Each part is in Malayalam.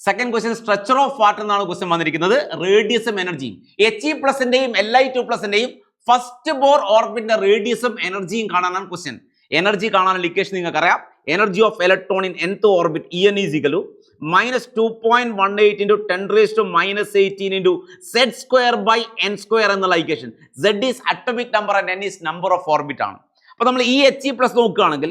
Second question structure of water എന്നാണ് ക്വസ്റ്റ്യൻ വന്നിരിക്കുന്നത്. റേഡിയസും എനർജിയും He+ന്റെയും Li2+ന്റെയും ഫസ്റ്റ് ബോർ ഓർബിറ്റിന്റെ റേഡിയസും എനർജിയും കാണാനാണ് ക്വസ്റ്റ്യൻ. എനർജി കാണാനുള്ള ഇക്വേഷൻ നിങ്ങൾക്ക് അറിയാം. Energy of electron in nth orbit En is equal to -2.18 into 10⁻⁻18 into z² എന്നുള്ള equation. Z is atomic number and n is number of orbit ആണ്. അപ്പോൾ നമ്മൾ ഈ He+ നോക്കുകയാണെങ്കിൽ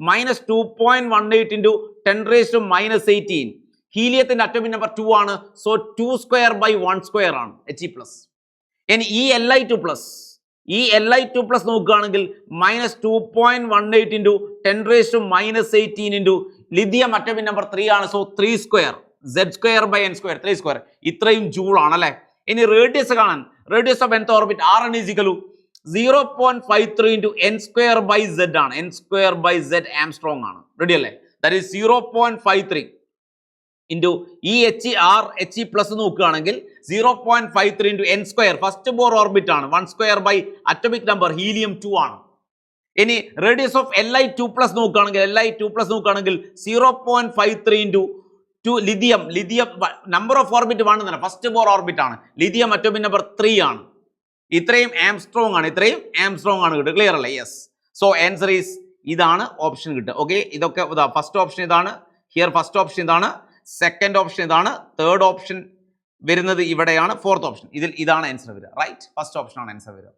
-2.18 into 10⁻⁻18 ഹീലിയത്തിന്റെ അറ്റോമിക് നമ്പർ 2 ആണ്. സോ 2² ആണ് He+. ഇനി ഈ Li2+ നോക്കുകയാണെങ്കിൽ -2.18 into 10⁻⁻18 into lithium atomic number 3 ആണ്. So 3² z²/n², 3². ഇത്രയും ജൂൾ ആണ് അല്ലെ. ഇനി റേഡിയസ് കാണാൻ, radius of nth orbit Rn is equal to 0.53 into n²/z ആണ്. n²/z ആംസ്ട്രോങ് ആണ്. റെഡി അല്ലേ? ദാറ്റ് ഈസ് 0.53 into ഈ He+ നോക്കുകയാണെങ്കിൽ 0.53 into n², first bore orbit ആണ്. 1² അറ്റോമിക് നമ്പർ ഹീലിയം 2 ആണ്. ഇനി റേഡിയസ് ഓഫ് Li2+ നോക്കുകയാണെങ്കിൽ 0.53 into 2 lithium number of orbit 1 തന്നെ, ഫസ്റ്റ് ബോർ ഓർബിറ്റ് ആണ്. ലിഥിയം അറ്റോമിക് നമ്പർ 3 ആണ്. ഇത്രയും ആംസ്ട്രോങ് ആണ് കിട്ടുക. ക്ലിയർ അല്ലേ? യെസ്. സോ ആൻസർ ഈസ് ഇതാണ് ഓപ്ഷൻ കിട്ടുക. ഓക്കെ, ഇതൊക്കെ ഫസ്റ്റ് ഓപ്ഷൻ ഇതാണ്, ഹിയർ ഫസ്റ്റ് ഓപ്ഷൻ ഇതാണ്, സെക്കൻഡ് ഓപ്ഷൻ ഇതാണ്, തേർഡ് ഓപ്ഷൻ വരുന്നത് ഇവിടെയാണ്, ഫോർത്ത് ഓപ്ഷൻ ഇതാണ് ആൻസർ വരിക. റൈറ്റ്, ഫസ്റ്റ് ഓപ്ഷൻ ആണ് ആൻസർ വരിക.